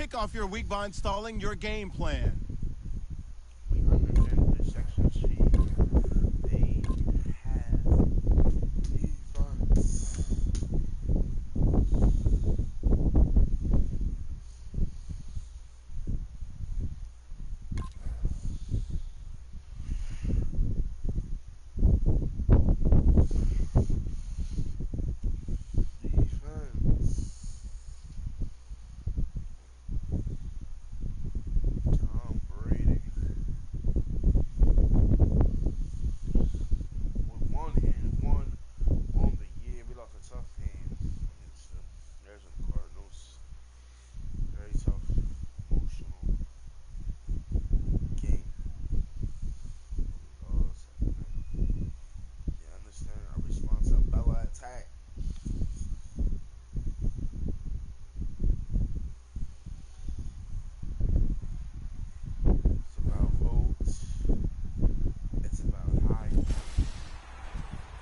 Kick off your week by installing your game plan. We understand the section sheet. They have defense.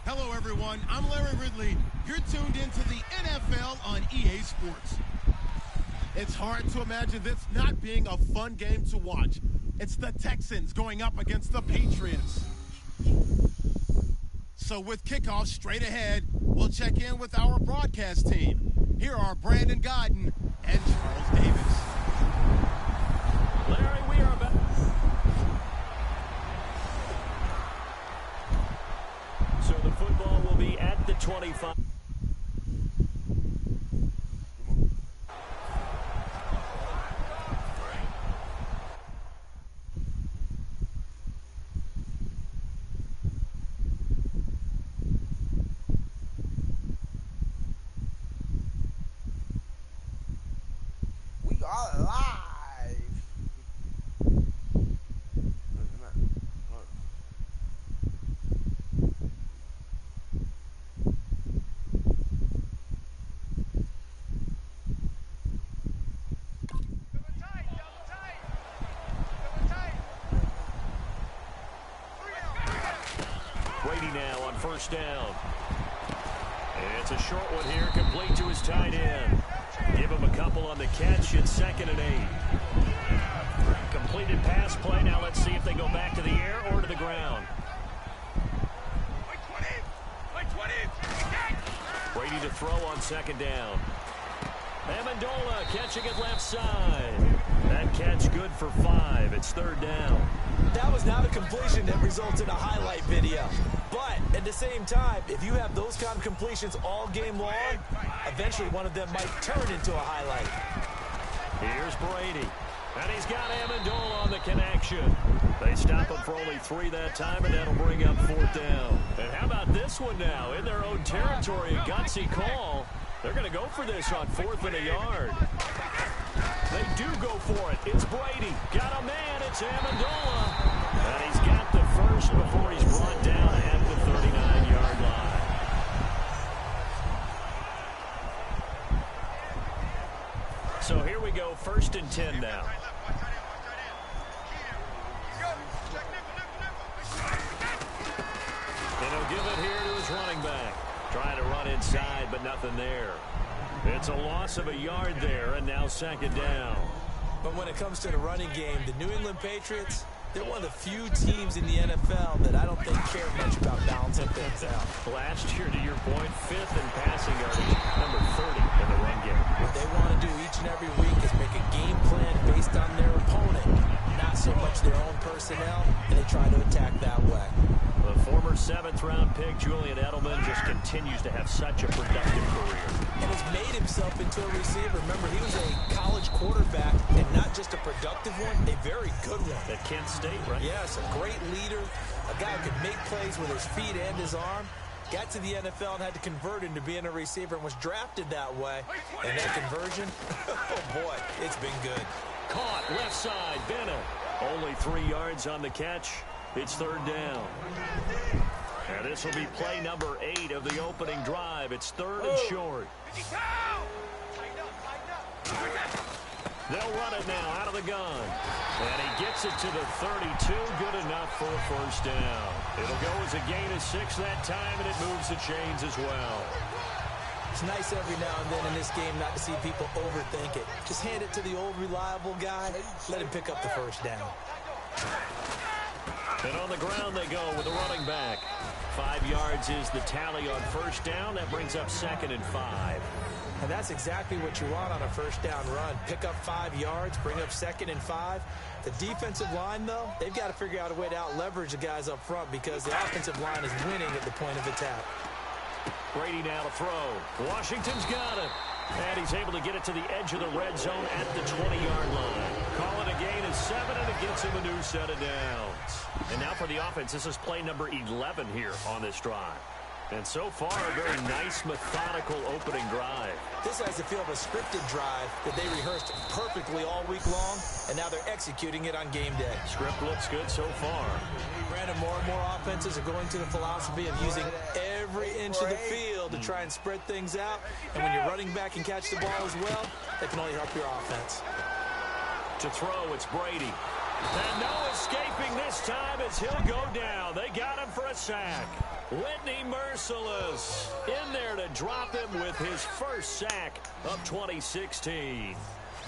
Hello, everyone. I'm Larry Ridley. You're tuned into the NFL on EA Sports. It's hard to imagine this not being a fun game to watch. It's the Texans going up against the Patriots. So with kickoff straight ahead, we'll check in with our broadcast team. Here are Brandon Godden and Charles Davis. Larry, we are back. So the football will be at the 25. We are live. Brady now on first down. It's a short one here, complete to his tight end. Give him a couple on the catch. It's 2nd and 8. Completed pass play. Now let's see if they go back to the air or to the ground. Brady to throw on 2nd down. Amendola catching it left side. That catch good for 5. It's 3rd down. That was not a completion that results in a highlight video. But at the same time, if you have those kind of completions all game long, eventually one of them might turn into a highlight. Here's Brady. And he's got Amendola on the connection. They stop him for only 3 that time, and that'll bring up 4th down. And how about this one now? In their own territory, a gutsy call. They're going to go for this on 4th and a yard. They do go for it. It's Brady. Got a man. It's Amendola. And he's got the first before he's brought down at the 39-yard line. So here we go, 1st and 10 now. And he'll give it here to his running back. Trying to run inside, but nothing there. It's a loss of a yard there, and now 2nd down. But when it comes to the running game, the New England Patriots, they're one of the few teams in the NFL that I don't think care much about balancing things out. Last year, to your point, 5th in passing yardage, number 30 in the run game. What they want to do each and every week is make a game plan based on their opponent, not so much their own personnel, and they try to attack that way. The former 7th-round pick, Julian Edelman, just continues to have such a productive career. And has made himself into a receiver. Remember, he was a college quarterback, and not just a productive one, a very good one. At Kent State, right? Yes, a great leader, a guy who could make plays with his feet and his arm. Got to the NFL and had to convert into being a receiver and was drafted that way. And that conversion, oh boy, it's been good. Caught left side, Bennett. Only 3 yards on the catch. It's 3rd down. And this will be play number 8 of the opening drive. It's 3rd and short. They'll run it now out of the gun. And he gets it to the 32. Good enough for a 1st down. It'll go as a gain of 6 that time, and it moves the chains as well. It's nice every now and then in this game not to see people overthink it. Just hand it to the old reliable guy. Let him pick up the first down. And on the ground they go with the running back. 5 yards is the tally on first down. That brings up 2nd and 5. And that's exactly what you want on a first down run. Pick up 5 yards, bring up 2nd and 5. The defensive line, though, they've got to figure out a way to out-leverage the guys up front because the offensive line is winning at the point of attack. Brady now to throw. Washington's got it. And he's able to get it to the edge of the red zone at the 20-yard line. Call it a gain of 7, and it gets him a new set of downs. And now for the offense, this is play number 11 here on this drive. And so far, a very nice, methodical opening drive. This has the feel of a scripted drive that they rehearsed perfectly all week long, and now they're executing it on game day. Script looks good so far. Brandon, more and more offenses are going to the philosophy of using every inch of the field to try and spread things out. And when you're running back and catch the ball as well, that can only help your offense. To throw, it's Brady. And no escaping this time as he'll go down. They got him for a sack. Whitney Merciless in there to drop him with his first sack of 2016.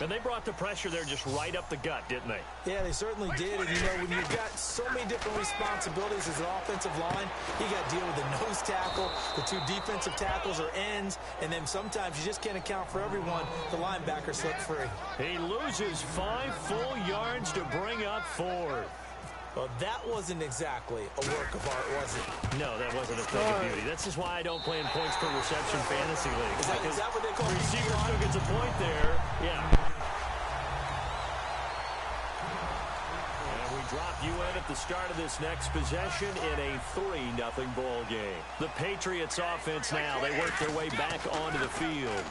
And they brought the pressure there just right up the gut, didn't they? Yeah, they certainly did. And, you know, when you've got so many different responsibilities as an offensive line, you got to deal with the nose tackle, the 2 defensive tackles or ends, and then sometimes you just can't account for everyone. The linebacker slipped free. He loses 5 full yards to bring up 4. Well, that wasn't exactly a work of art, was it? No, that wasn't a thing of beauty. This is why I don't play in points per reception fantasy league. Is that what they call receiver still gets a point there? Yeah. And we drop you in at the start of this next possession in a 3-0 ball game. The Patriots offense now, they work their way back onto the field.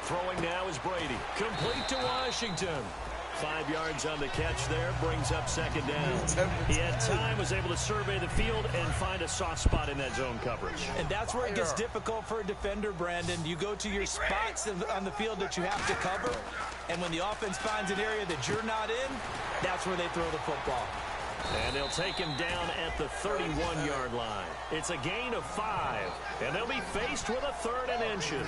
Throwing now is Brady. Complete to Washington. 5 yards on the catch there, brings up 2nd down. He had time, was able to survey the field and find a soft spot in that zone coverage. And that's where it gets difficult for a defender, Brandon. You go to your spots on the field that you have to cover, and when the offense finds an area that you're not in, that's where they throw the football. And they'll take him down at the 31-yard line. It's a gain of 5, and they'll be faced with a 3rd and inches.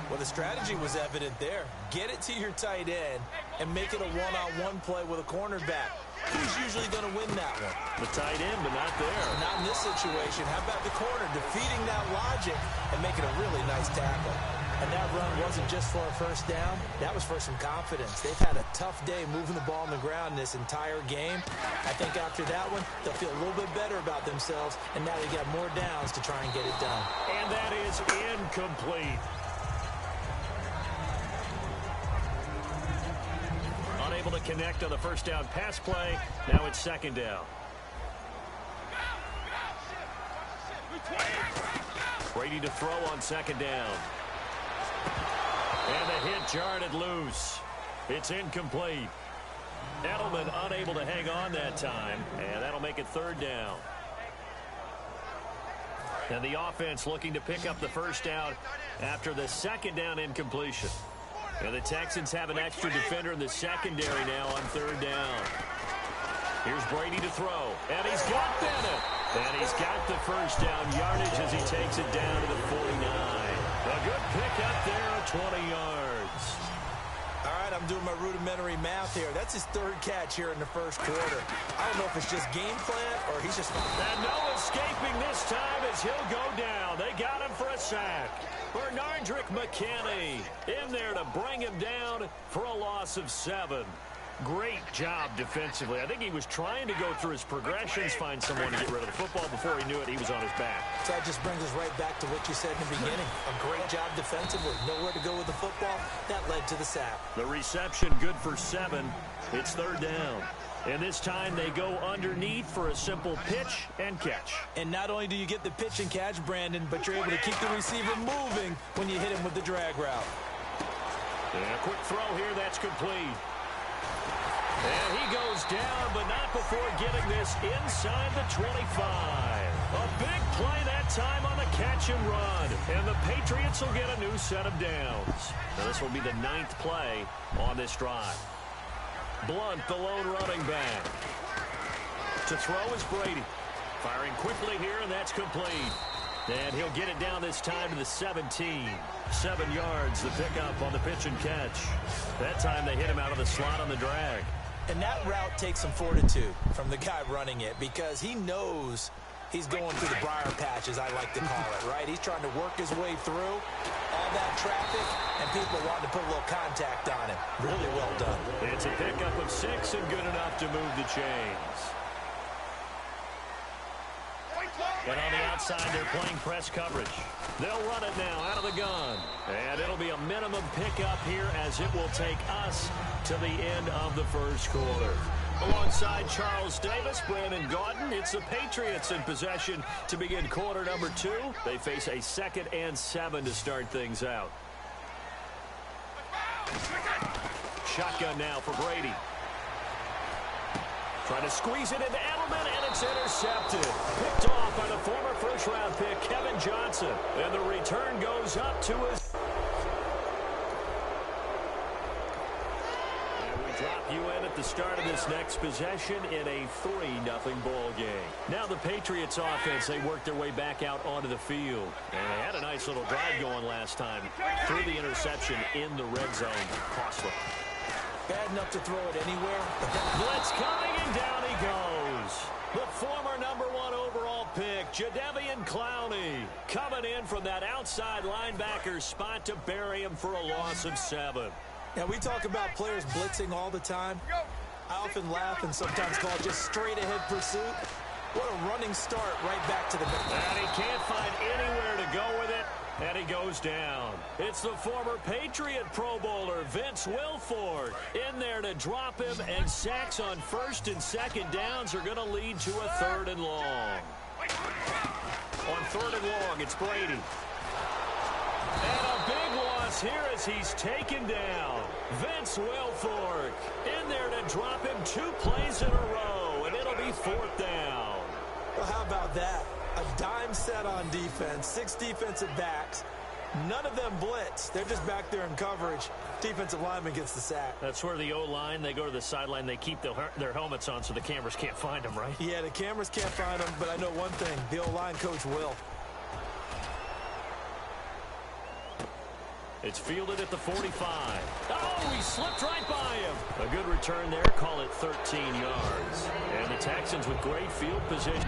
Well, the strategy was evident there. Get it to your tight end and make it a one-on-one play with a cornerback. Who's usually going to win that one? The tight end, but not there. Not in this situation. How about the corner defeating that logic and making a really nice tackle? And that run wasn't just for a first down. That was for some confidence. They've had a tough day moving the ball on the ground this entire game. I think after that one, they'll feel a little bit better about themselves, and now they got more downs to try and get it done. And that is incomplete. Unable to connect on the first down pass play. Now it's 2nd down. Brady to throw on 2nd down. And the hit jarred it loose. It's incomplete. Edelman unable to hang on that time. And that'll make it 3rd down. And the offense looking to pick up the first down after the 2nd down incompletion. And the Texans have an extra defender in the secondary now on 3rd down. Here's Brady to throw. And he's got Bennett. And he's got the first down yardage as he takes it down to the 49. A good pickup there at 20 yards. All right, I'm doing my rudimentary math here. That's his 3rd catch here in the first quarter. I don't know if it's just game plan or he's just... And no escaping this time as he'll go down. They got him for a sack. Bernardrick McKinney in there to bring him down for a loss of 7. Great job defensively. I think he was trying to go through his progressions, find someone to get rid of the football. Before he knew it, he was on his back. So that just brings us right back to what you said in the beginning. A great job defensively. Nowhere to go with the football. That led to the sack. The reception good for 7. It's 3rd down. And this time they go underneath for a simple pitch and catch. And not only do you get the pitch and catch, Brandon, but you're able to keep the receiver moving when you hit him with the drag route. And a quick throw here, that's complete. And he goes down, but not before getting this inside the 25. A big play that time on the catch and run. And the Patriots will get a new set of downs. Now this will be the 9th play on this drive. Blunt, the lone running back. To throw is Brady. Firing quickly here, and that's complete. And he'll get it down this time to the 17. 7 yards, the pickup on the pitch and catch. That time they hit him out of the slot on the drag. And that route takes some fortitude from the guy running it because he knows he's going through the briar patch, as I like to call it, right? He's trying to work his way through all that traffic, and people want to put a little contact on him. Really well done. It's a pickup of 6 and good enough to move the chains. And on the outside, they're playing press coverage. They'll run it now out of the gun. And it'll be a minimum pickup here as it will take us to the end of the first quarter. Alongside Charles Davis, Brandon Gaudin, it's the Patriots in possession to begin quarter number 2. They face a 2nd and 7 to start things out. Shotgun now for Brady. Trying to squeeze it into Edelman, and it's intercepted. Picked off by the former first-round pick, Kevin Johnson. And the return goes up to his... And we drop you in at the start of this next possession in a 3-0 ball game. Now the Patriots offense, they worked their way back out onto the field. And they had a nice little drive going last time. Through the interception in the red zone. Costly. Bad enough to throw it anywhere. Blitz coming, and down he goes. The former #1 overall pick, Jadeveon Clowney, coming in from that outside linebacker spot to bury him for a loss of 7. Now, we talk about players blitzing all the time. I often laugh and sometimes call it just straight-ahead pursuit. What a running start right back to the middle. And he can't find anywhere to go with it. And he goes down. It's the former Patriot Pro Bowler, Vince Wilfork, in there to drop him, and sacks on 1st and 2nd downs are going to lead to a 3rd and long. On 3rd and long, it's Brady. And a big loss here as he's taken down. Vince Wilfork in there to drop him 2 plays in a row, and it'll be 4th down. Well, how about that? A dime set on defense, 6 defensive backs. None of them blitz. They're just back there in coverage. Defensive lineman gets the sack. That's where the O-line, they go to the sideline, they keep their helmets on so the cameras can't find them, right? Yeah, the cameras can't find them, but I know one thing. The O-line coach will. It's fielded at the 45. Oh, he slipped right by him. A good return there. Call it 13 yards. And the Texans with great field position.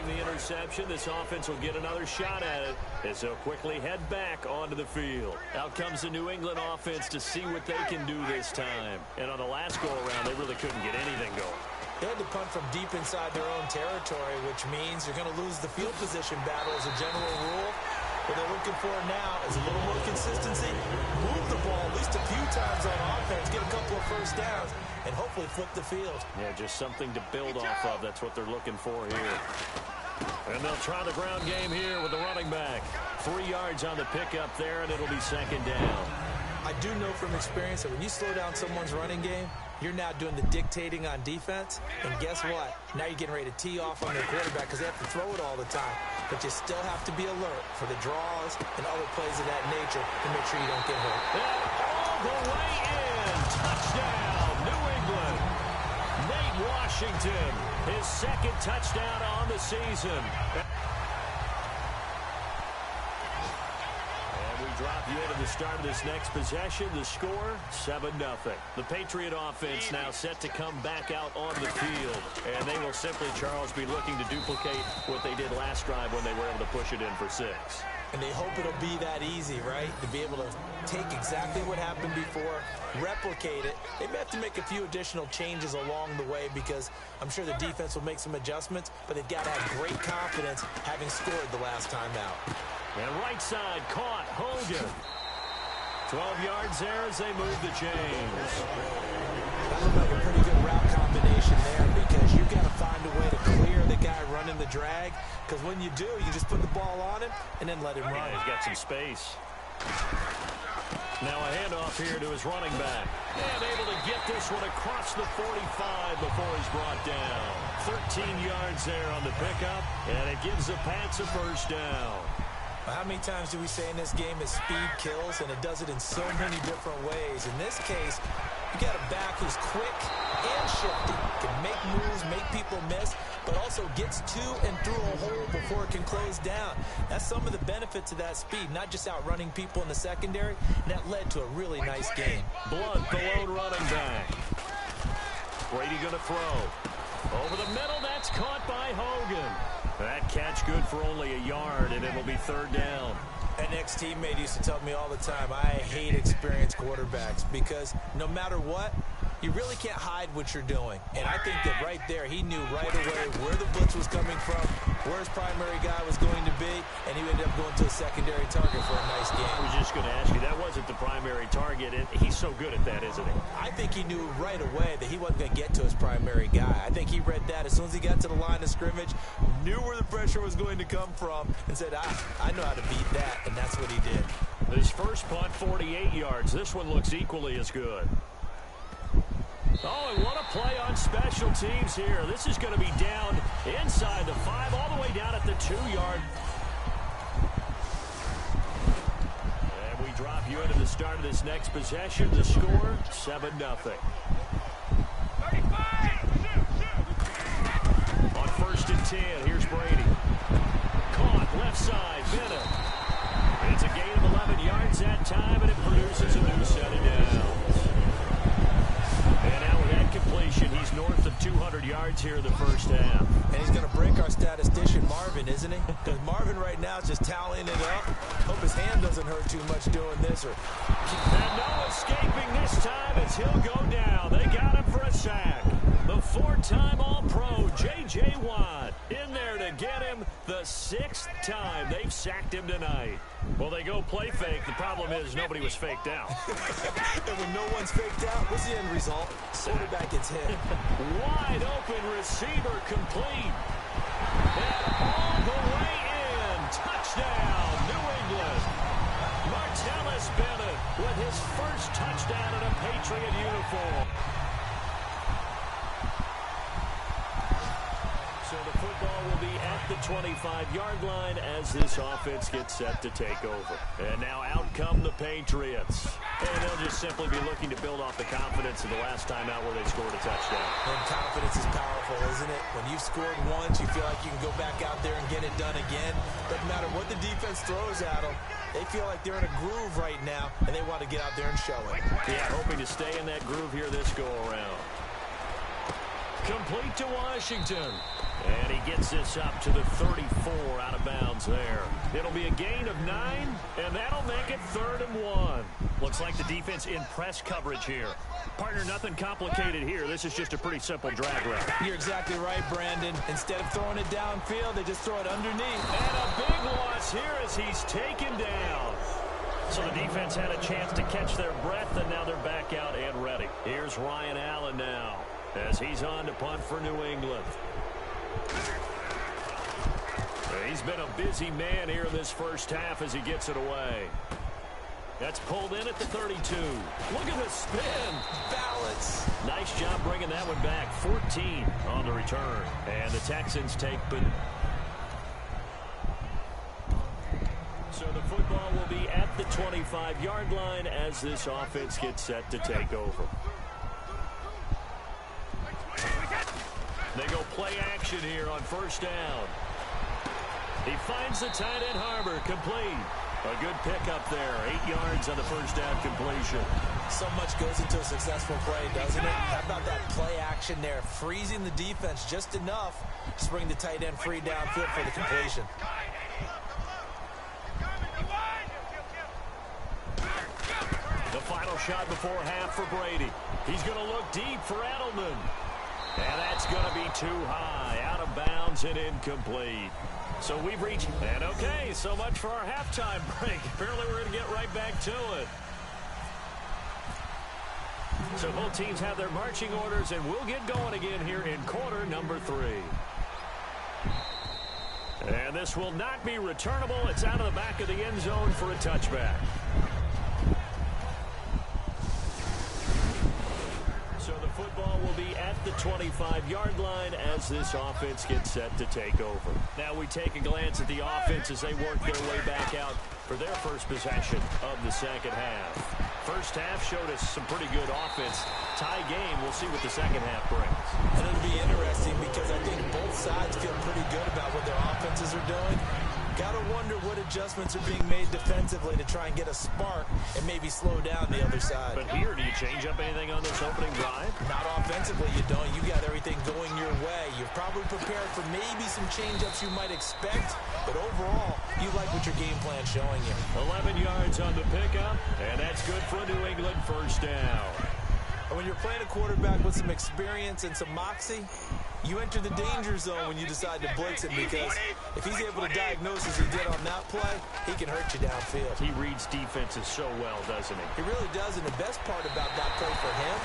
The interception, this offense will get another shot at it as they'll quickly head back onto the field. Out comes the New England offense to see what they can do this time. And on the last go-around, they really couldn't get anything going. They had to punt from deep inside their own territory, which means you're going to lose the field position battle as a general rule. What they're looking for now is a little more consistency, move the ball at least a few times on offense, get a couple of first downs, and hopefully flip the field. Yeah, just something to build off of. That's what they're looking for here. And they'll try the ground game here with the running back. 3 yards on the pickup there, and it'll be 2nd down. I do know from experience that when you slow down someone's running game, you're now doing the dictating on defense. And guess what? Now you're getting ready to tee off on their quarterback because they have to throw it all the time. But you still have to be alert for the draws and other plays of that nature to make sure you don't get hurt. And all the way in. Touchdown, New England. Nate Washington, his 2nd touchdown on the season. Drop you into the start of this next possession. The score, 7-0. The Patriot offense now set to come back out on the field. And they will simply, Charles, be looking to duplicate what they did last drive when they were able to push it in for 6. And they hope it'll be that easy, right? To be able to take exactly what happened before, replicate it. They may have to make a few additional changes along the way because I'm sure the defense will make some adjustments, but they've got to have great confidence having scored the last time out. And right side caught Hogan. 12 yards there as they move the chains. That looked like a pretty good route combination there because you've got to find a way to clear the guy running the drag because when you do, you just put the ball on him and then let him run. Yeah, he's got some space. Now a handoff here to his running back. And able to get this one across the 45 before he's brought down. 13 yards there on the pickup, and it gives the Pats a 1st down. How many times do we say in this game that speed kills, and it does it in so many different ways? In this case, You got a back who's quick and shifty, can make moves, make people miss, but also gets to and through a hole before it can close down. That's some of the benefits of that speed, not just outrunning people in the secondary, and that led to a really nice game. Blunt, the lone running back. Brady going to throw. Over the middle, that's caught by Hogan. That catch good for only a yard, and it'll be third down. An ex-teammate used to tell me all the time, I hate experienced quarterbacks because no matter what, you really can't hide what you're doing. And I think that right there, he knew right away where the blitz was coming from, where his primary guy was going to be, and he ended up going to a secondary target for a nice game. I was just going to ask you, that wasn't the primary target, and he's so good at that, isn't he? I think he knew right away that he wasn't going to get to his primary guy. I think he read that as soon as he got to the line of scrimmage, knew where the pressure was going to come from, and said, I know how to beat that, and that's what he did. His first punt, 48 yards. This one looks equally as good. Oh, and what a play on special teams here. This is going to be down inside the 5, all the way down at the 2-yard. And we drop you into the start of this next possession. The score, 7-0. On 1st and 10, here's Brady. Caught, left side, Bennett. It's a gain of 11 yards that time, and it produces a new set of downs. And now with that completion, he's north of 200 yards here in the first half. And he's going to break our statistician, Marvin, isn't he? Because Marvin right now is just tallying it up. Hope his hand doesn't hurt too much doing this. And no escaping this time as he'll go down. They got him for a sack. The 4-time All-Pro, J.J. Watt, in there to get him the 6th time they've sacked him tonight. Well, they go play fake. The problem is nobody was faked out. And when no one's faked out, what's the end result? Quarterback gets hit. Wide open receiver complete. And all the way in. Touchdown, New England. Martellus Bennett with his first touchdown in a Patriot uniform. So the football will be at the 25-yard line as this offense gets set to take over. And now out come the Patriots. And they'll just simply be looking to build off the confidence of the last time out where they scored a touchdown. And confidence is powerful, isn't it? When you've scored once, you feel like you can go back out there and get it done again. Doesn't matter what the defense throws at them. They feel like they're in a groove right now, and they want to get out there and show it. Yeah, hoping to stay in that groove here this go-around. Complete to Washington. And he gets this up to the 34 out of bounds there. It'll be a gain of 9, and that'll make it 3rd and 1. Looks like the defense in press coverage here. Partner, nothing complicated here. This is just a pretty simple drag route. You're exactly right, Brandon. Instead of throwing it downfield, they just throw it underneath. And a big loss here as he's taken down. So the defense had a chance to catch their breath, and now they're back out and ready. Here's Ryan Allen now as he's on to punt for New England. He's been a busy man here in this first half as he gets it away. That's pulled in at the 32. Look at the spin. Balance. Nice job bringing that one back. 14 on the return. And the Texans take it. So the football will be at the 25-yard line as this offense gets set to take over. They go play action here on 1st down. He finds the tight end Harbor, complete. A good pickup there, 8 yards on the 1st down completion. So much goes into a successful play, doesn't it? How about that play action there, freezing the defense just enough to bring the tight end free downfield for the completion. The final shot before half for Brady. He's going to look deep for Edelman. And that's going to be too high, out of bounds and incomplete. So we've reached, and okay, so much for our halftime break. Apparently we're going to get right back to it. So both teams have their marching orders, and we'll get going again here in quarter number 3. And this will not be returnable. It's out of the back of the end zone for a touchback. So the football will be at the 25-yard line as this offense gets set to take over. Now we take a glance at the offense as they work their way back out for their first possession of the second half. First half showed us some pretty good offense. we'll see what the second half brings. And it'll be interesting because I think both sides feel pretty good about what their offenses are doing. Got to wonder what adjustments are being made defensively to try and get a spark and maybe slow down the other side. But here, do you change up anything on this opening drive? Not offensively, you don't. You got everything going your way. You're probably prepared for maybe some change-ups you might expect, but overall, you like what your game plan's showing you. 11 yards on the pickup, and that's good for a New England first down. And when you're playing a quarterback with some experience and some moxie, you enter the danger zone when you decide to blitz him, because if he's able to diagnose as he did on that play, he can hurt you downfield. He reads defenses so well, doesn't he? He really does, and the best part about that play for him,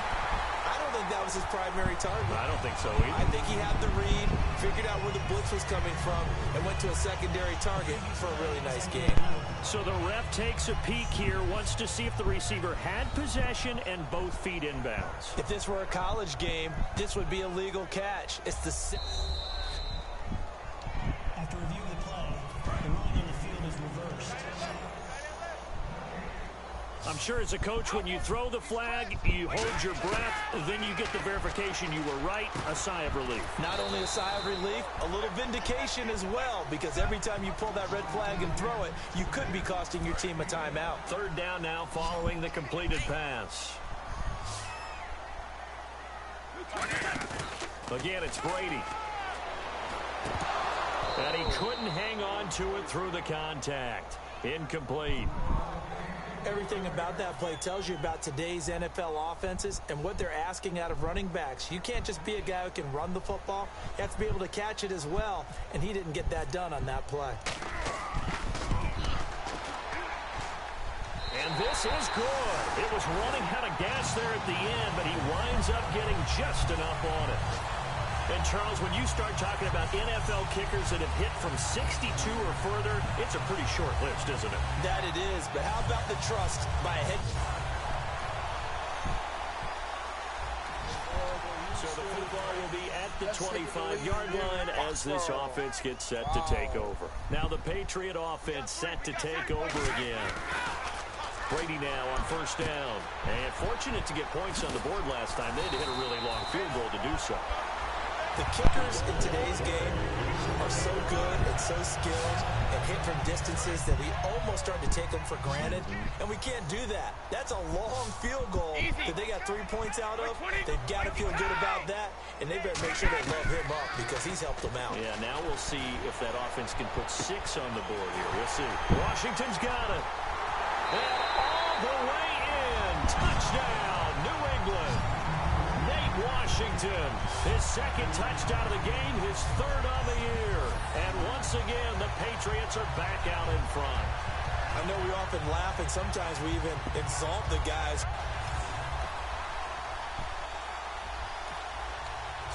I don't think that was his primary target. I don't think so either. I think he had the read, figured out where the blitz was coming from, and went to a secondary target for a really nice game. So the ref takes a peek here, wants to see if the receiver had possession and both feet inbounds. If this were a college game, this would be a legal catch. It's the... After reviewing the play, the ruling on the field is reversed. I'm sure as a coach, when you throw the flag, you hold your breath, then you get the verification you were right, a sigh of relief. Not only a sigh of relief, a little vindication as well, because every time you pull that red flag and throw it, you could be costing your team a timeout. Third down now following the completed pass. Again, it's Brady. And he couldn't hang on to it through the contact. Incomplete. Everything about that play tells you about today's NFL offenses and what they're asking out of running backs. You can't just be a guy who can run the football. You have to be able to catch it as well, and he didn't get that done on that play. And this is good. It was running out of gas there at the end, but he winds up getting just enough on it. And, Charles, when you start talking about NFL kickers that have hit from 62 or further, it's a pretty short list, isn't it? That it is, but how about the trust by a head... So the football will be at the 25-yard line as this offense gets set to take over. Now the Patriot offense set to take over again. Brady now on first down. And fortunate to get points on the board last time. They had to hit a really long field goal to do so. The kickers in today's game are so good and so skilled and hit from distances that we almost start to take them for granted, and we can't do that. That's a long field goal that they got 3 points out of. They've got to feel good about that, and they better make sure they love him up because he's helped them out. Yeah, now we'll see if that offense can put 6 on the board here. We'll see. Washington's got it. And all the way in. Touchdown, New England. Washington, his second touchdown of the game, his third on the year. And once again, the Patriots are back out in front. I know we often laugh, and sometimes we even exalt the guys.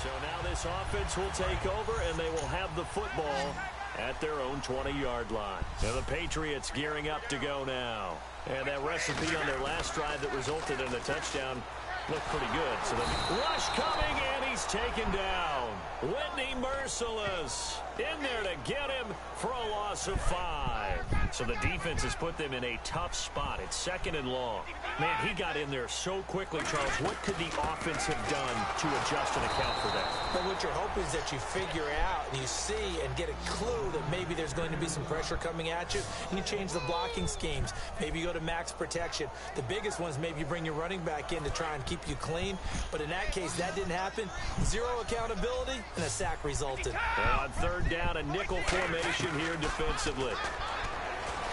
So now this offense will take over, and they will have the football at their own 20-yard line. Now the Patriots gearing up to go now. And that recipe on their last drive that resulted in a touchdown looked pretty good. So the rush coming, and he's taken down. Whitney Merciless in there to get him for a loss of 5. So the defense has put them in a tough spot. It's second and long. Man, he got in there so quickly, Charles. What could the offense have done to adjust and account for that? But what you're hoping is that you figure out and you see and get a clue that maybe there's going to be some pressure coming at you, and you change the blocking schemes. Maybe you go to max protection. The biggest one is maybe you bring your running back in to try and keep you clean. But in that case, that didn't happen. 0 accountability, and a sack resulted. And on third down, a nickel formation here defensively.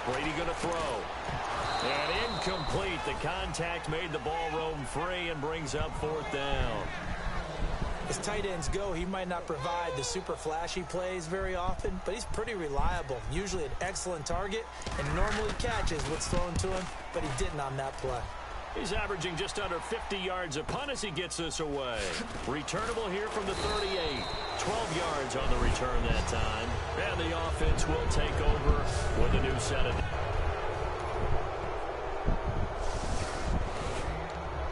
Brady going to throw. And incomplete. The contact made the ball roam free and brings up fourth down. As tight ends go, he might not provide the super flashy plays very often, but he's pretty reliable. Usually an excellent target and normally catches what's thrown to him, but he didn't on that play. He's averaging just under 50 yards a punt as he gets this away. Returnable here from the 38. 12 yards on the return that time. And the offense will take over with a new set of...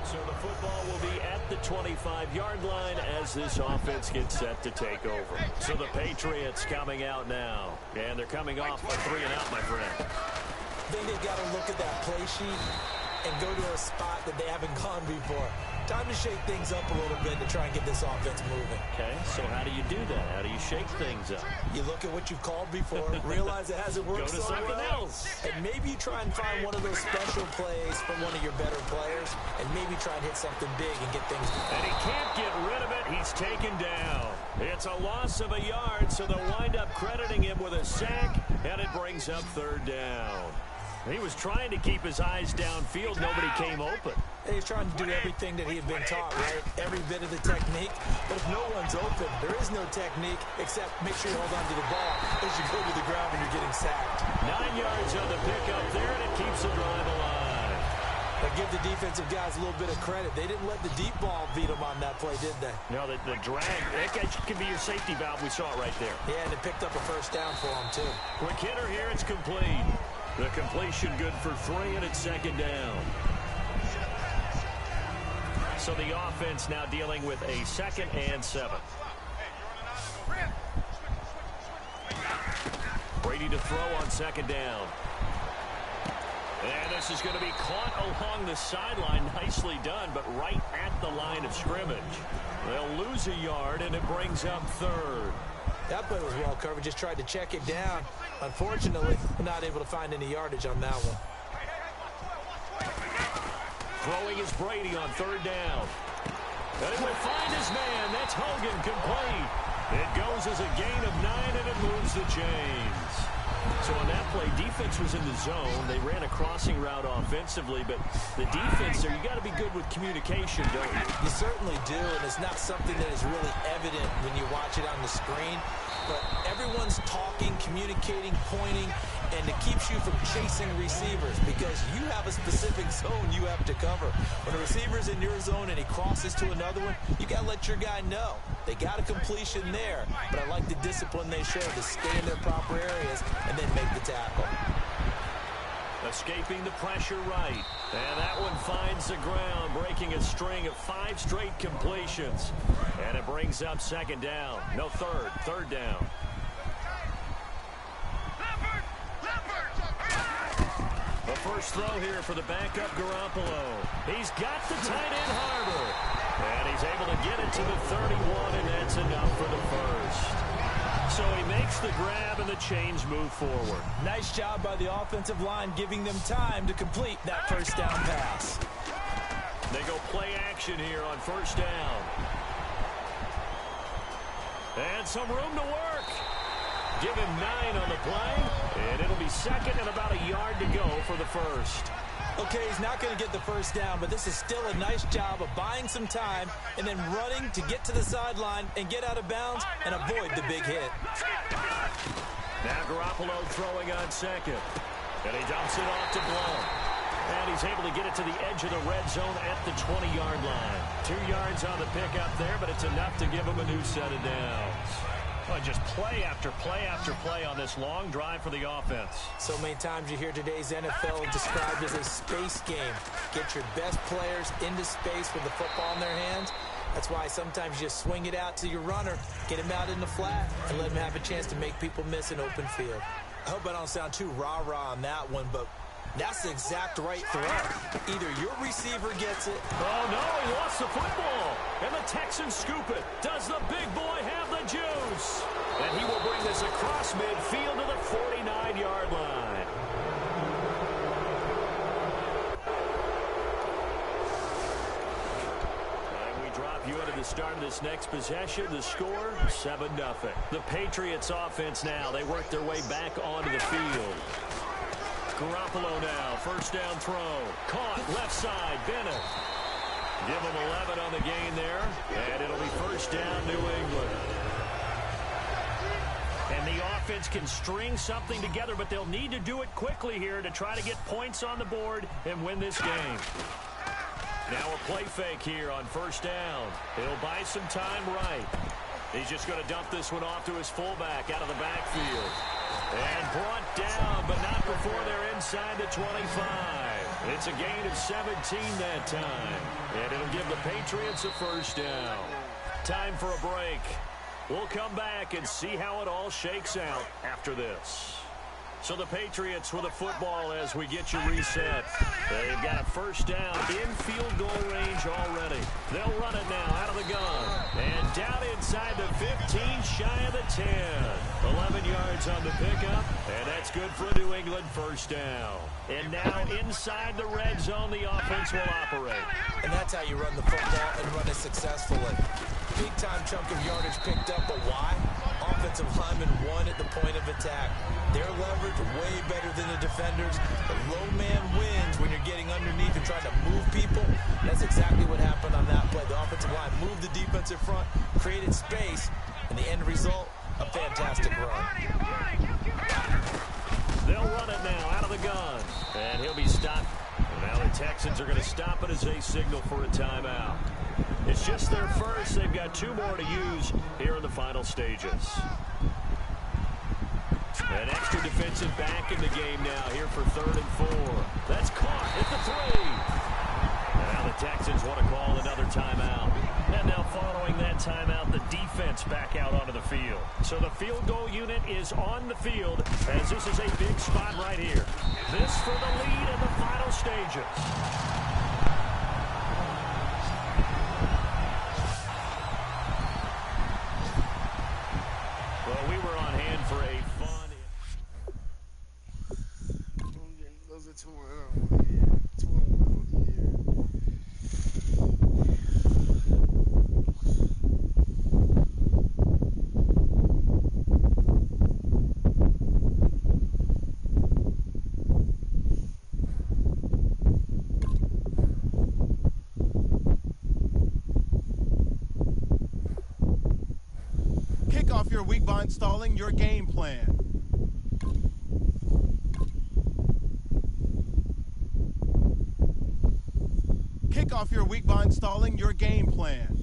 So the football will be at the 25-yard line as this offense gets set to take over. So the Patriots coming out now. And they're coming off a 3-and-out, my friend. I think they've got to look at that play sheet and go to a spot that they haven't gone before. Time to shake things up a little bit to try and get this offense moving. Okay, so how do you do that? How do you shake things up? You look at what you've called before, realize it hasn't worked Go to so something well, else. and maybe you try and find one of those special plays from one of your better players, and maybe try and hit something big and get things going. And he can't get rid of it. He's taken down. It's a loss of a yard, so they'll wind up crediting him with a sack, and it brings up third down. He was trying to keep his eyes downfield. Nobody came open. He's trying to do everything that he had been taught, right? Every bit of the technique. But if no one's open, there is no technique except make sure you hold on to the ball as you go to the ground when you're getting sacked. 9 yards on the pickup there, and it keeps the drive alive. But give the defensive guys a little bit of credit. They didn't let the deep ball beat them on that play, did they? No, the drag, that can be your safety valve. We saw it right there. Yeah, and it picked up a first down for them, too. Quick hitter here, it's complete. The completion good for 3, and it's second down. So the offense now dealing with a 2nd and 7. Brady to throw on 2nd down. And this is going to be caught along the sideline. Nicely done, but right at the line of scrimmage. They'll lose a yard, and it brings up 3rd. That play was well covered. Just tried to check it down. Unfortunately, not able to find any yardage on that one. Throwing is Brady on 3rd down. And it will find his man. That's Hogan, complete. It goes as a gain of 9, and it moves the chains. So on that play, defense was in the zone. They ran a crossing route offensively, but the defense there, you got to be good with communication, don't you? You certainly do, and it's not something that is really evident when you watch it on the screen. But everyone's talking, communicating, pointing, and it keeps you from chasing receivers because you have a specific zone you have to cover. When a receiver's in your zone and he crosses to another one, you got to let your guy know. They got a completion there, but I like the discipline they show to stay in their proper areas and then make the tackle. Escaping the pressure right. And that one finds the ground, breaking a string of 5 straight completions. And it brings up 2nd down. No, 3rd down. The first throw here for the backup Garoppolo. He's got the tight end Harbor. And he's able to get it to the 31, and that's enough for the first. So he makes the grab, and the chains move forward. Nice job by the offensive line giving them time to complete that first down pass. They go play action here on 1st down. And some room to work. Give him 9 on the play, and it'll be 2nd and about a yard to go for the first. Okay, he's not going to get the first down, but this is still a nice job of buying some time and then running to get to the sideline and get out of bounds and avoid the big hit. Now Garoppolo throwing on 2nd. And he dumps it off to Blount. And he's able to get it to the edge of the red zone at the 20-yard line. 2 yards on the pickup there, but it's enough to give him a new set of downs. Well, just play after play after play on this long drive for the offense. So many times you hear today's NFL described as a space game. Get your best players into space with the football in their hands. That's why sometimes you just swing it out to your runner, get him out in the flat, and let him have a chance to make people miss an open field. I hope I don't sound too rah-rah on that one, but that's the exact right throw. Either your receiver gets it. Oh, no, he lost the football. And the Texans scoop it. Does the big boy have the juice? And he will bring this across midfield to the 49-yard line. And we drop you into the start of this next possession. The score, 7-0. The Patriots offense now, they work their way back onto the field. Garoppolo now, first down throw. Caught, left side, Bennett. Give him 11 on the gain there, and it'll be first down, New England. And the offense can string something together, but they'll need to do it quickly here to try to get points on the board and win this game. Now a play fake here on first down. He'll buy some time right. He's just going to dump this one off to his fullback out of the backfield. And brought down, but not before they're inside the 25. It's a gain of 17 that time. And it'll give the Patriots a first down. Time for a break. We'll come back and see how it all shakes out after this. So the Patriots with a football as we get you reset. They've got a first down in field goal range already. They'll run it now out of the gun. And down inside the 15, shy of the 10. 11 yards on the pickup, and that's good for a New England first down. And now inside the red zone, the offense will operate. And that's how you run the football and run it successfully. Big-time chunk of yardage picked up, but why? Offensive linemen won at the point of attack. Their leverage way better than the defenders. The low man wins when you're getting underneath and trying to move people. That's exactly what happened on that play. The offensive line moved the defensive front, created space, and the end result, a fantastic run. They'll run it now out of the gun, and he'll be stopped. And now the Texans are going to stop it as they signal for a timeout. It's just their first. They've got 2 more to use here in the final stages. An extra defensive back in the game now here for 3rd and 4. That's caught at the 3. And now the Texans want to call another timeout. And now following that timeout, the defense back out onto the field. So the field goal unit is on the field as this is a big spot right here. This for the lead in the final stages. Well, we were on hand for a fun... Those are 2 on the year. 2 on the year. Kick off your week by installing your game plan. Kick off your week by installing your game plan.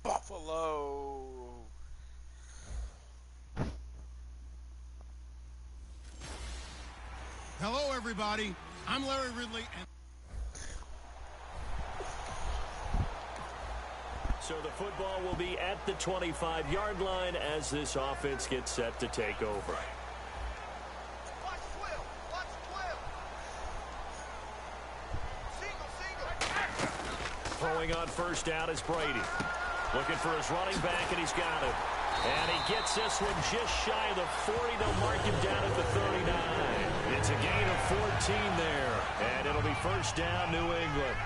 Buffalo. Hello, everybody. I'm Larry Ridley. So the football will be at the 25-yard line as this offense gets set to take over. Throwing on first down is Brady. Looking for his running back, and he's got him. And he gets this one just shy of the 40. They'll mark him down at the 39. It's a gain of 14 there. And it'll be first down, New England.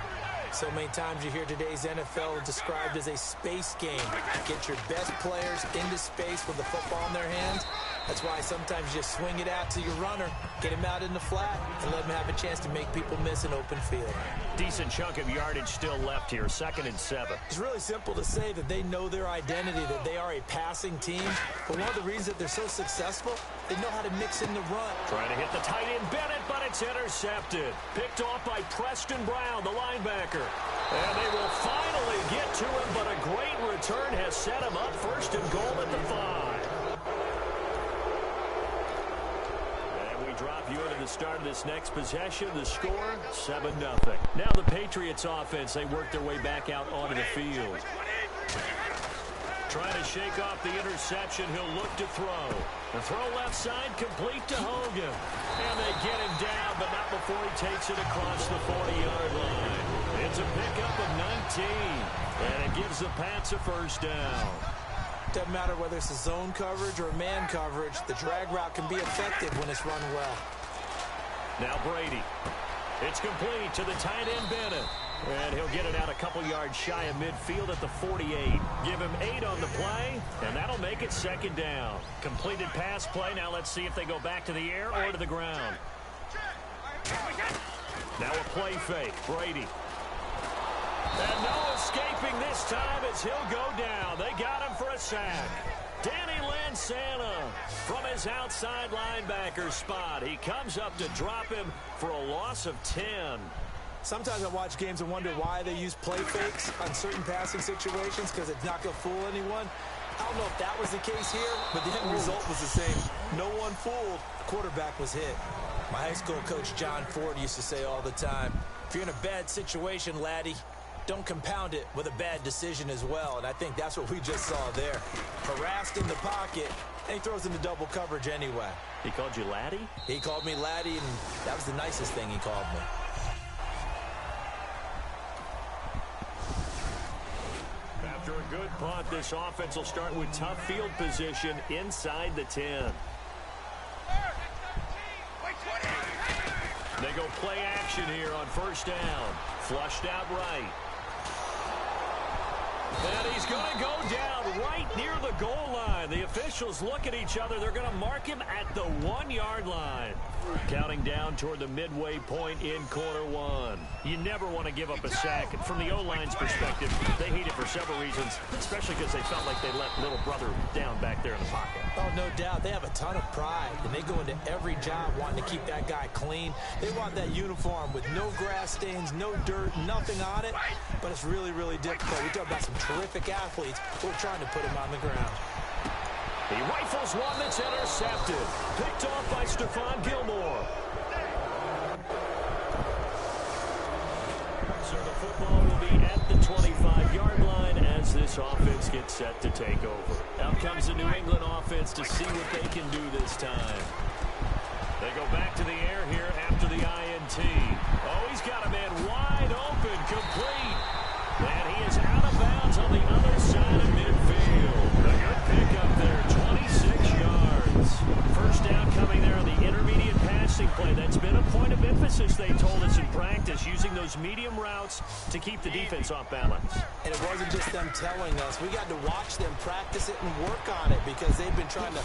So many times you hear today's NFL described as a space game. Get your best players into space with the football in their hands. That's why sometimes you just swing it out to your runner, get him out in the flat, and let him have a chance to make people miss an open field. Decent chunk of yardage still left here, 2nd and 7. It's really simple to say that they know their identity, that they are a passing team. But one of the reasons that they're so successful, they know how to mix in the run. Trying to hit the tight end Bennett, but it's intercepted. Picked off by Preston Brown, the linebacker. And they will finally get to him, but a great return has set him up 1st and goal at the 5. And we drop you into the start of this next possession. The score, 7-0. Now the Patriots offense, they work their way back out onto the field. Trying to shake off the interception. He'll look to throw. The throw left side, complete to Hogan. And they get him down, but not before he takes it across the 40-yard line. It's a pickup of 19, and it gives the Pats a first down. Doesn't matter whether it's a zone coverage or man coverage, the drag route can be effective when it's run well. Now Brady. It's complete to the tight end Bennett. And he'll get it out a couple yards shy of midfield at the 48. Give him 8 on the play, and that'll make it second down. Completed pass play. Now let's see if they go back to the air or to the ground. Now a play fake. Brady. And no escaping this time as he'll go down. They got him for a sack. Danny Lansana from his outside linebacker spot. He comes up to drop him for a loss of 10. Sometimes I watch games and wonder why they use play fakes on certain passing situations because it's not going to fool anyone. I don't know if that was the case here, but the end result was the same. No one fooled. The quarterback was hit. My high school coach, John Ford, used to say all the time, if you're in a bad situation, laddie, don't compound it with a bad decision as well. And I think that's what we just saw there. Harassed in the pocket, and he throws into double coverage anyway. He called you laddie? He called me laddie, and that was the nicest thing he called me. After a good punt, this offense will start with tough field position inside the 10. They go play action here on first down. Flushed out right. And he's going to go down right near the goal line. The officials look at each other. They're going to mark him at the 1-yard line. Counting down toward the midway point in quarter one. You never want to give up a sack. From the O-line's perspective, they hate it for several reasons, especially because they felt like they let little brother down back there in the pocket. Oh, no doubt. They have a ton of pride, and they go into every job wanting to keep that guy clean. They want that uniform with no grass stains, no dirt, nothing on it, but it's really, really difficult. We talk about some terrific athletes who are trying to put him on the ground. He rifles one that's intercepted. Picked off by Stephon Gilmore. So the football will be at the 25-yard line as this offense gets set to take over. Out comes the New England offense to see what they can do this time. They go back to the air here after the INT. Oh, he's got a man wide open, complete. And he is out of bounds on the other side of midfield. A good pickup there, 26 yards. First down coming there on the intermediate passing play. That's been a point of emphasis, they told us in practice, using those medium routes to keep the defense off balance. And it wasn't just them telling us. We got to watch them practice it and work on it because they've been trying to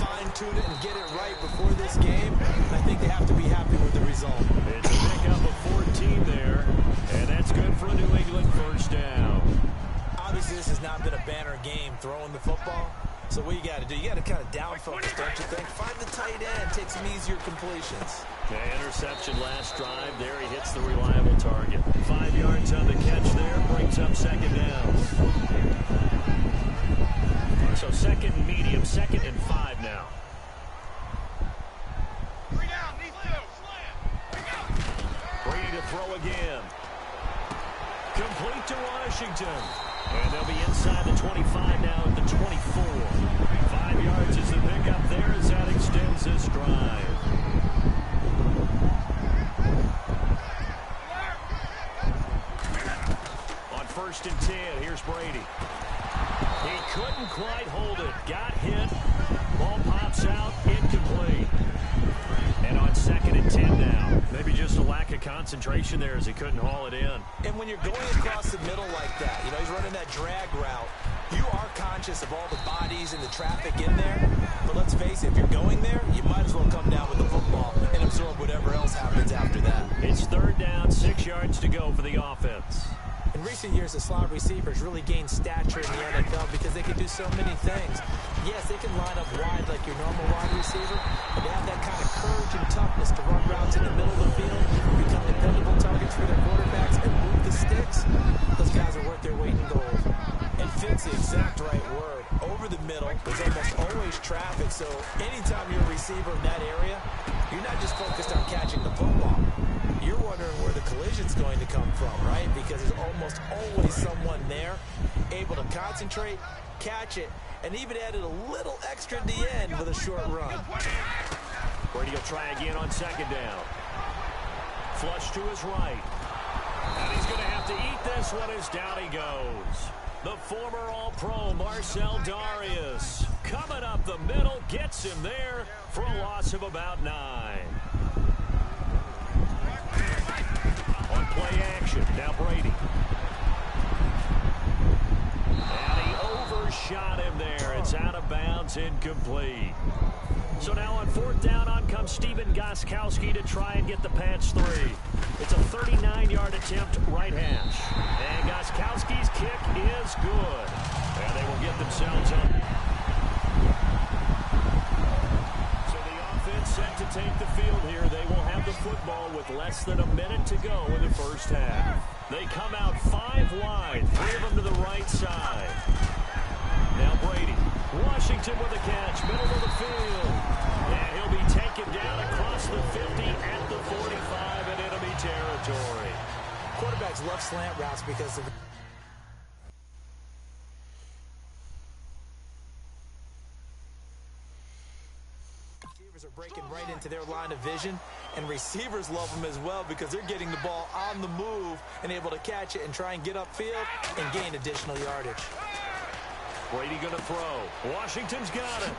fine-tune it and get it right before this game. And I think they have to be happy with the result. It's a pickup of 14 there, and that's good for a New England first down. Obviously, this has not been a banner game throwing the football. So what you got to do, you got to kind of down focus, don't you think? Find the tight end, take some easier completions. Okay, interception last drive. There he hits the reliable target. 5 yards on the catch there, brings up second down. So second and medium, 2nd and 5 now. Brady to throw again. Complete to Washington. And they'll be inside the 25 now at the 24. 5 yards is the pickup there as that extends this drive. On 1st and 10, here's Brady. He couldn't quite hold it. Got hit. Ball pops out. Incomplete. And on 2nd and 10 now. Maybe just a lack of concentration there as he couldn't haul it in. And when you're going across the middle like that, you know, he's running that drag route, you are conscious of all the bodies and the traffic in there. But let's face it, if you're going there, you might as well come down with the football and absorb whatever else happens after that. It's 3rd down, 6 yards to go for the offense. In recent years, the slot receivers really gained stature in the NFL because they can do so many things. Yes, they can line up wide like your normal wide receiver, but they have that kind of courage and toughness to run routes in the middle of the field, become dependable targets for their quarterbacks, and move the sticks. Those guys are worth their weight in gold. And fit's the exact right word. Over the middle, there's almost always traffic, so anytime you're a receiver in that area, you're not just focused on catching the football. You're wondering where the collision's going to come from, right? Because there's almost always someone there able to concentrate, catch it, and even added a little extra at the end with a short run. Brady will try again on 2nd down. Flush to his right. And he's going to have to eat this one as down he goes. The former All-Pro Marcel Darius coming up the middle, gets him there for a loss of about 9. On play action. Now Brady. And he overshot him there. It's out of bounds, incomplete. So now on 4th down, on comes Steven Gostkowski to try and get the Pats 3. It's a 39-yard attempt, right hash. And Gostkowski's kick is good. And they will get themselves up. So the offense set to take the field here. They will have the football with less than a minute to go in the first half. They come out 5 wide, 3 of them to the right side. Now Brady. Washington with a catch, middle of the field. And he'll be taken down across the 50 at the 45 in enemy territory. Quarterbacks love slant routes because of receivers are breaking right into their line of vision, and receivers love them as well because they're getting the ball on the move and able to catch it and try and get upfield and gain additional yardage. Brady going to throw. Washington's got it.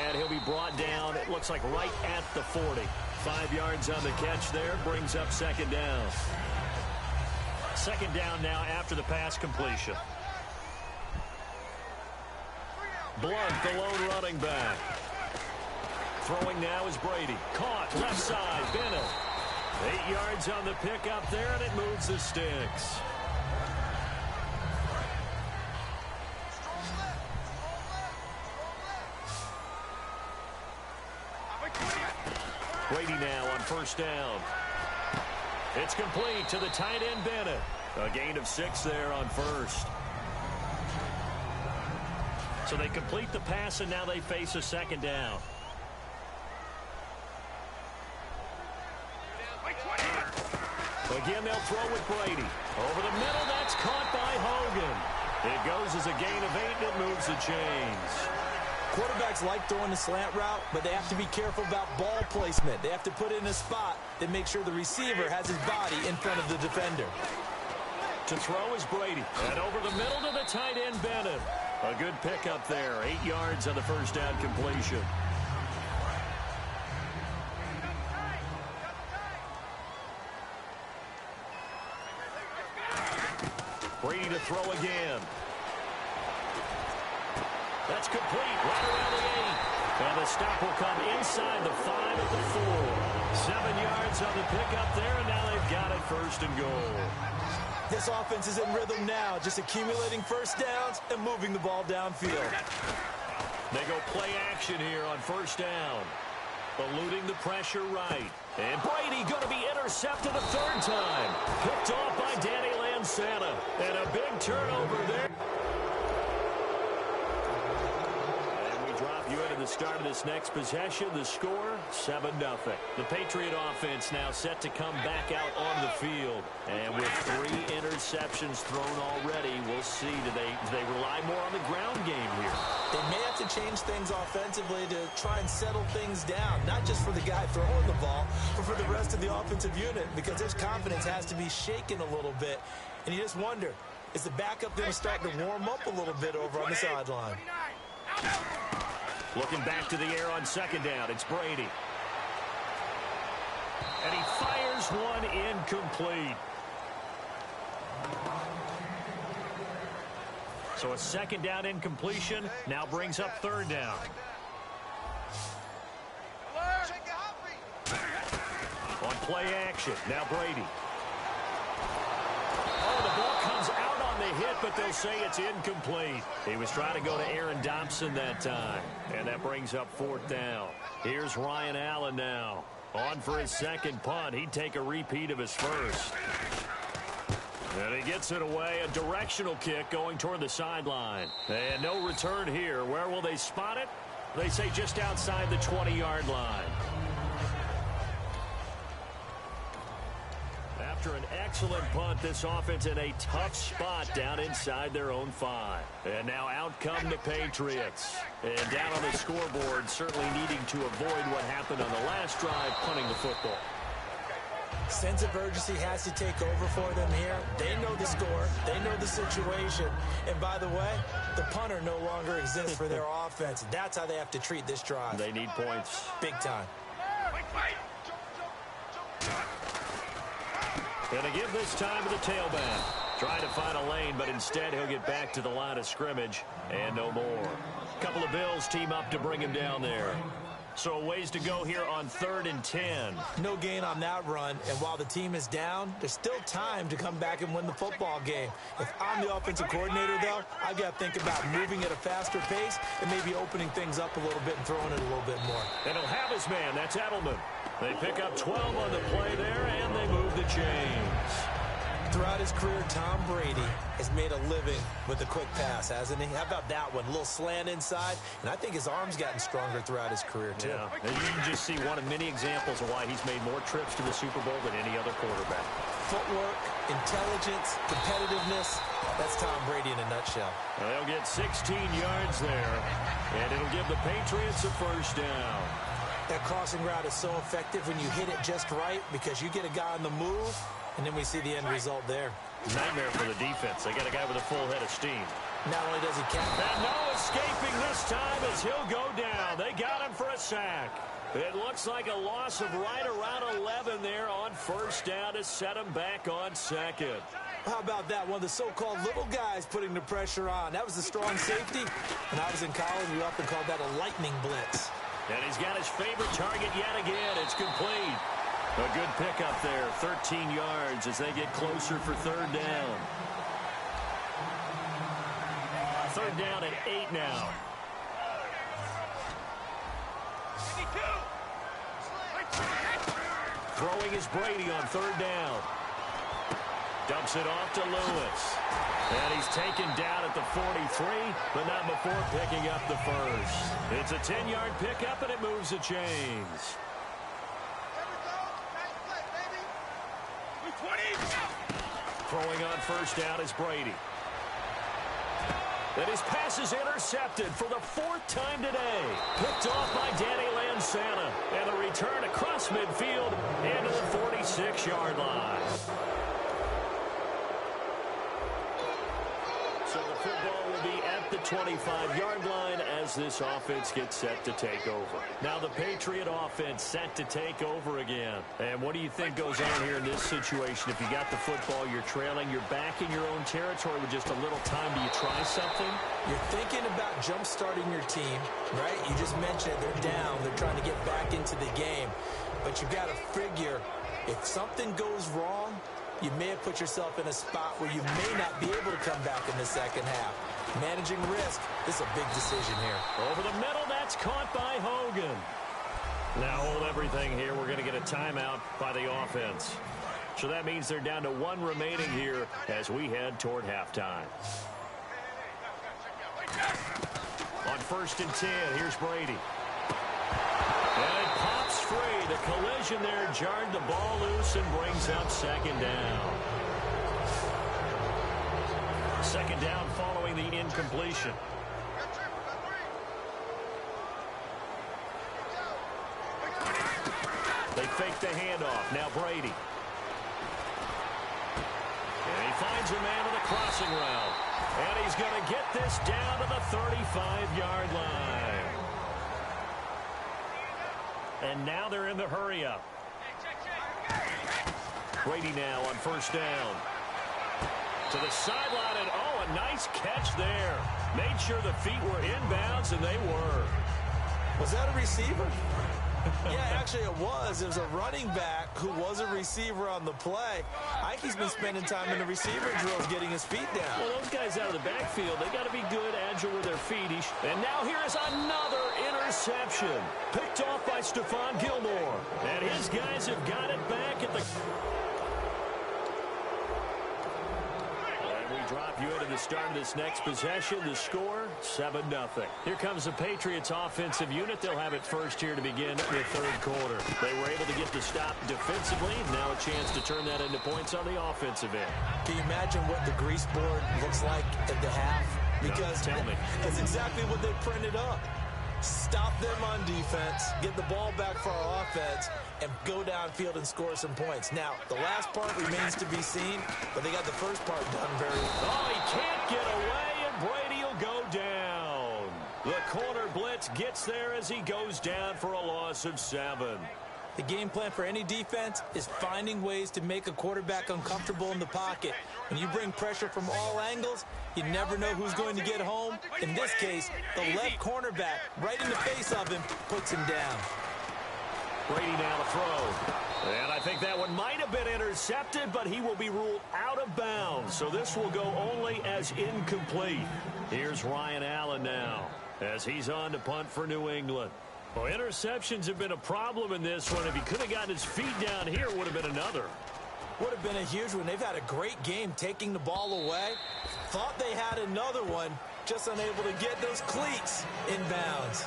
And he'll be brought down, it looks like right at the 40. 5 yards on the catch there, brings up 2nd down. 2nd down now after the pass completion. Blunt, the lone running back. Throwing now is Brady. Caught, left side, Bennett. 8 yards on the pickup there, and it moves the sticks. Brady now on 1st down. It's complete to the tight end, Bennett. A gain of 6 there on 1st. So they complete the pass, and now they face a 2nd down. Again, they'll throw with Brady. Over the middle, that's caught by Hogan. It goes as a gain of 8, and it moves the chains. Quarterbacks like throwing the slant route, but they have to be careful about ball placement. They have to put it in a spot that makes sure the receiver has his body in front of the defender. To throw is Brady. And over the middle to the tight end, Bennett. A good pickup there. 8 yards on the 1st down completion. Brady to throw again. That's complete, right around the 8. And the stop will come inside the 5 at the 4. 7 yards on the pickup there, and now they've got it 1st and goal. This offense is in rhythm now, just accumulating 1st downs and moving the ball downfield. They go play action here on 1st down. Eluding the pressure right. And Brady going to be intercepted a 3rd time. Picked off by Danny Lansana. And a big turnover there. You into the start of this next possession. The score, 7-0. The Patriot offense now set to come back out on the field. And with 3 interceptions thrown already, we'll see, do they rely more on the ground game here? They may have to change things offensively to try and settle things down, not just for the guy throwing the ball, but for the rest of the offensive unit, because his confidence has to be shaken a little bit. And you just wonder, is the backup going to start to warm up a little bit over on the sideline? Looking back to the air on 2nd down, it's Brady. And he fires one incomplete. So a 2nd down incompletion now brings up 3rd down. On play action, now Brady. Oh, the ball comes out on the hit, but they'll say it's incomplete. He was trying to go to Aaron Dobson that time, and that brings up 4th down. Here's Ryan Allen now. On for his 2nd punt. He'd take a repeat of his 1st. And he gets it away. A directional kick going toward the sideline. And no return here. Where will they spot it? They say just outside the 20-yard line. After an excellent punt, this offense in a tough spot down inside their own 5. And now out come the Patriots. And down on the scoreboard, certainly needing to avoid what happened on the last drive, punting the football. Sense of urgency has to take over for them here. They know the score. They know the situation. And by the way, the punter no longer exists for their offense. That's how they have to treat this drive. They need points. Big time. Going to give this time to the tailback. Trying to find a lane, but instead he'll get back to the line of scrimmage and no more. A couple of Bills team up to bring him down there. So a ways to go here on 3rd and 10. No gain on that run, and while the team is down, there's still time to come back and win the football game. If I'm the offensive coordinator, though, I've got to think about moving at a faster pace and maybe opening things up a little bit and throwing it a little bit more. And he'll have his man. That's Edelman. They pick up 12 on the play there, and they move the chains. Throughout his career, Tom Brady has made a living with the quick pass, hasn't he? How about that one? A little slant inside, and I think his arm's gotten stronger throughout his career, too. Yeah, and you can just see one of many examples of why he's made more trips to the Super Bowl than any other quarterback. Footwork, intelligence, competitiveness, that's Tom Brady in a nutshell. Well, they'll get 16 yards there, and it'll give the Patriots a first down. That crossing route is so effective when you hit it just right because you get a guy on the move, and then we see the end result there. Nightmare for the defense. They got a guy with a full head of steam. Not only does he catch... And no escaping this time as he'll go down. They got him for a sack. It looks like a loss of right around 11 there on first down to set him back on second. How about that? One of the so-called little guys putting the pressure on. That was the strong safety. When I was in college, we often called that a lightning blitz. And he's got his favorite target yet again. It's complete. A good pickup there, 13 yards as they get closer for 3rd down. 3rd down at 8 now. Throwing is Brady on 3rd down. Dumps it off to Lewis. And he's taken down at the 43, but not before picking up the first. It's a 10-yard pickup, and it moves the chains. Throwing on first down is Brady. And his pass is intercepted for the 4th time today. Picked off by Danny Lansana. And the return across midfield into the 46-yard line. So the football will be at the 25-yard line as this offense gets set to take over. Now the Patriot offense set to take over again. And what do you think goes on here in this situation? If you got the football, you're trailing, you're back in your own territory with just a little time. Do you try something? You're thinking about jump-starting your team, right? You just mentioned they're down. They're trying to get back into the game. But you've got to figure if something goes wrong, you may have put yourself in a spot where you may not be able to come back in the second half. Managing risk, this is a big decision here. Over the middle, that's caught by Hogan. Now hold everything here. We're going to get a timeout by the offense. So that means they're down to 1 remaining here as we head toward halftime. On 1st and 10, here's Brady. And it pops free. The collision there jarred the ball loose and brings up 2nd down. 2nd down following the incompletion. They fake the handoff. Now Brady. And he finds a man on the crossing route. And he's going to get this down to the 35-yard line. And now they're in the hurry-up. Brady now on 1st down. To the sideline, and oh, a nice catch there. Made sure the feet were inbounds, and they were. Was that a receiver? Yeah, actually it was. It was a running back who was a receiver on the play. I think he's been spending time in the receiver drills getting his feet down. Well, those guys out of the backfield, they got to be good, agile with their feet. And now here is another interception. Picked off by Stephon Gilmore. And his guys have got it back at the... Drop you into the start of this next possession. The score, 7-0. Here comes the Patriots offensive unit. They'll have it first here to begin the 3rd quarter. They were able to get the stop defensively. Now a chance to turn that into points on the offensive end. Can you imagine what the grease board looks like at the half? Because tell me. That's exactly what they printed up. Stop them on defense, get the ball back for our offense, and go downfield and score some points. Now, the last part remains to be seen, but they got the first part done very well. Oh, he can't get away, and Brady will go down. The corner blitz gets there as he goes down for a loss of 7. The game plan for any defense is finding ways to make a quarterback uncomfortable in the pocket. When you bring pressure from all angles, you never know who's going to get home. In this case, the left cornerback, right in the face of him, puts him down. Brady now to throw. And I think that one might have been intercepted, but he will be ruled out of bounds. So this will go only as incomplete. Here's Ryan Allen now as he's on to punt for New England. Well, interceptions have been a problem in this one. If he could have gotten his feet down here, it would have been another. Would have been a huge one. They've had a great game taking the ball away. Thought they had another one, just unable to get those cleats in bounds.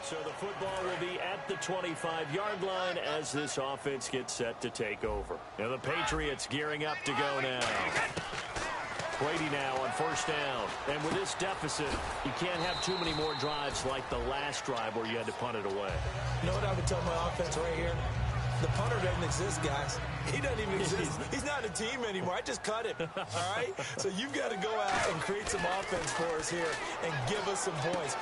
So the football will be at the 25-yard line as this offense gets set to take over. Now the Patriots gearing up to go now. Brady now on first down. And with this deficit, you can't have too many more drives like the last drive where you had to punt it away. You know what I would tell my offense right here? The punter doesn't exist, guys. He doesn't even exist. He's not a team anymore. I just cut him, all right? So you've got to go out and create some offense for us here and give us some points.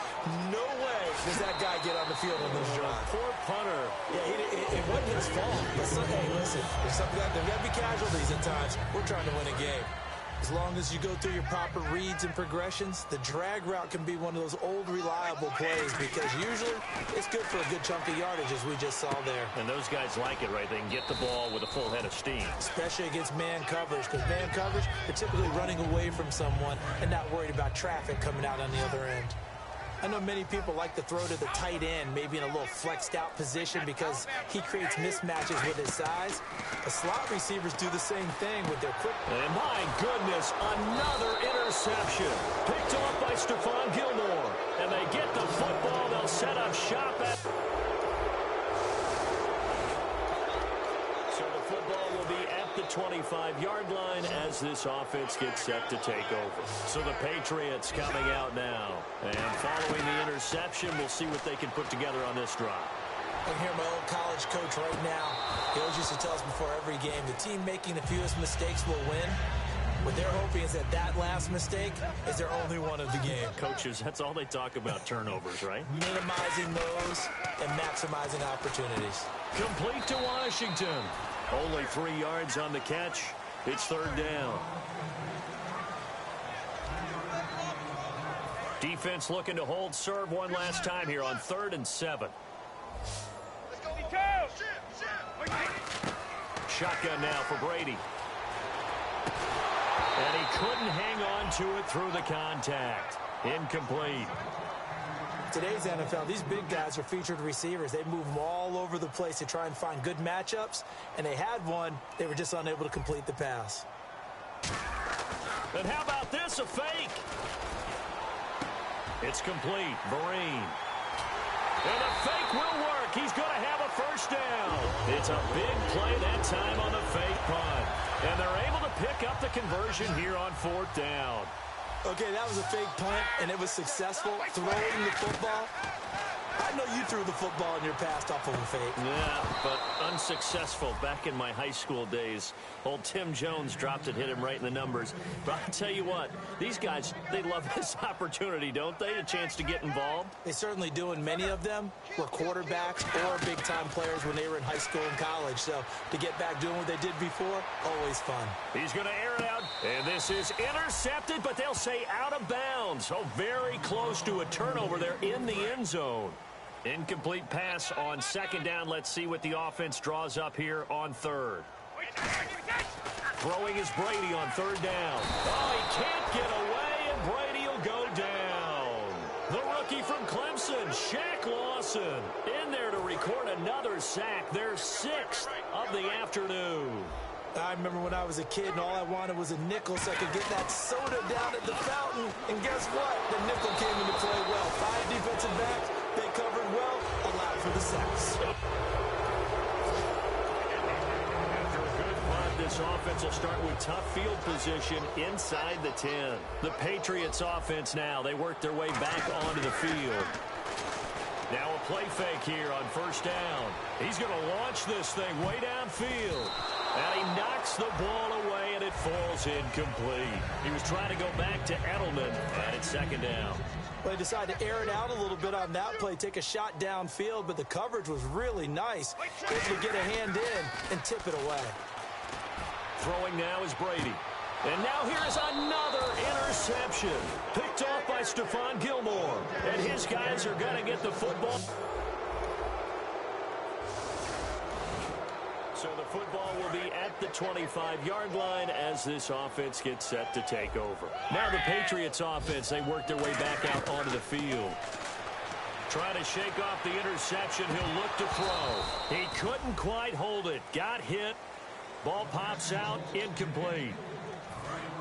No way does that guy get on the field on this drive. Poor punter. Yeah, it wasn't his fault. But hey, listen, there's got to be casualties at times. We're trying to win a game. As long as you go through your proper reads and progressions, the drag route can be one of those old reliable plays because usually it's good for a good chunk of yardage as we just saw there. And those guys like it, right? They can get the ball with a full head of steam. Especially against man coverage, because man coverage, they're typically running away from someone and not worried about traffic coming out on the other end. I know many people like to throw to the tight end, maybe in a little flexed out position because he creates mismatches with his size. The slot receivers do the same thing with their quick. And my goodness, another interception. Picked off by Stephon Gilmore. And they get the football. They'll set up shop at... So the football will be at the 25-yard line as this offense gets set to take over. So the Patriots coming out now. And following the interception, we'll see what they can put together on this drive. I can hear my old college coach right now. He always used to tell us before every game, the team making the fewest mistakes will win. What they're hoping is that last mistake is their only one of the game. Coaches, that's all they talk about, turnovers, right? Minimizing those and maximizing opportunities. Complete to Washington. Only 3 yards on the catch. It's third down. Defense looking to hold serve one last time here on 3rd and 7. Shotgun now for Brady. And he couldn't hang on to it through the contact. Incomplete. Today's NFL, these big guys are featured receivers. They move them all over the place to try and find good matchups. And they had one. They were just unable to complete the pass. And how about this, a fake? It's complete. Vereen. And the fake will work. He's going to have a first down. It's a big play that time on the fake punt. And they're able to pick up the conversion here on 4th down. Okay, that was a fake punt, and it was successful. Throwing the football. I know you threw the football in your past off of a fake. Yeah, but unsuccessful back in my high school days. Old Tim Jones dropped it, hit him right in the numbers. But I'll tell you what, these guys, they love this opportunity, don't they? A chance to get involved. They certainly do, and many of them were quarterbacks or big-time players when they were in high school and college. So to get back doing what they did before, always fun. He's going to air it out, and this is intercepted, but they'll say out of bounds. Oh, very close to a turnover there in the end zone. Incomplete pass on 2nd down. Let's see what the offense draws up here on 3rd. Throwing is Brady on 3rd down. Oh, he can't get away, and Brady will go down. The rookie from Clemson, Shaq Lawson, in there to record another sack. Their 6th of the afternoon. I remember when I was a kid and all I wanted was a nickel so I could get that soda down at the fountain. And guess what? The nickel came into play well. 5 defensive backs, they covered well, allowed for the sacks. After a good punt, this offense will start with tough field position inside the 10. The Patriots offense now, they work their way back onto the field. Now a play fake here on 1st down. He's going to launch this thing way downfield. And he knocks the ball away, and and it falls incomplete. He was trying to go back to Edelman, and it's second down. They decided to air it out a little bit on that play, take a shot downfield, but the coverage was really nice. Able to get a hand in and tip it away. Throwing now is Brady. And now here's another interception. Picked off by Stephon Gilmore. And his guys are going to get the football. So the football will be at the 25-yard line as this offense gets set to take over. Now the Patriots offense, they work their way back out onto the field. Trying to shake off the interception. He'll look to throw. He couldn't quite hold it. Got hit. Ball pops out. Incomplete.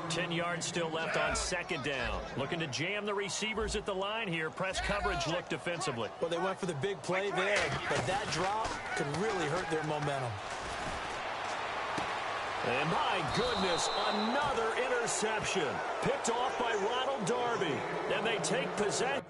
10 yards still left on second down. Looking to jam the receivers at the line here. Press coverage look defensively. Well, they went for the big play there, but that drop could really hurt their momentum. And my goodness, another interception. Picked off by Ronald Darby. And they take possession.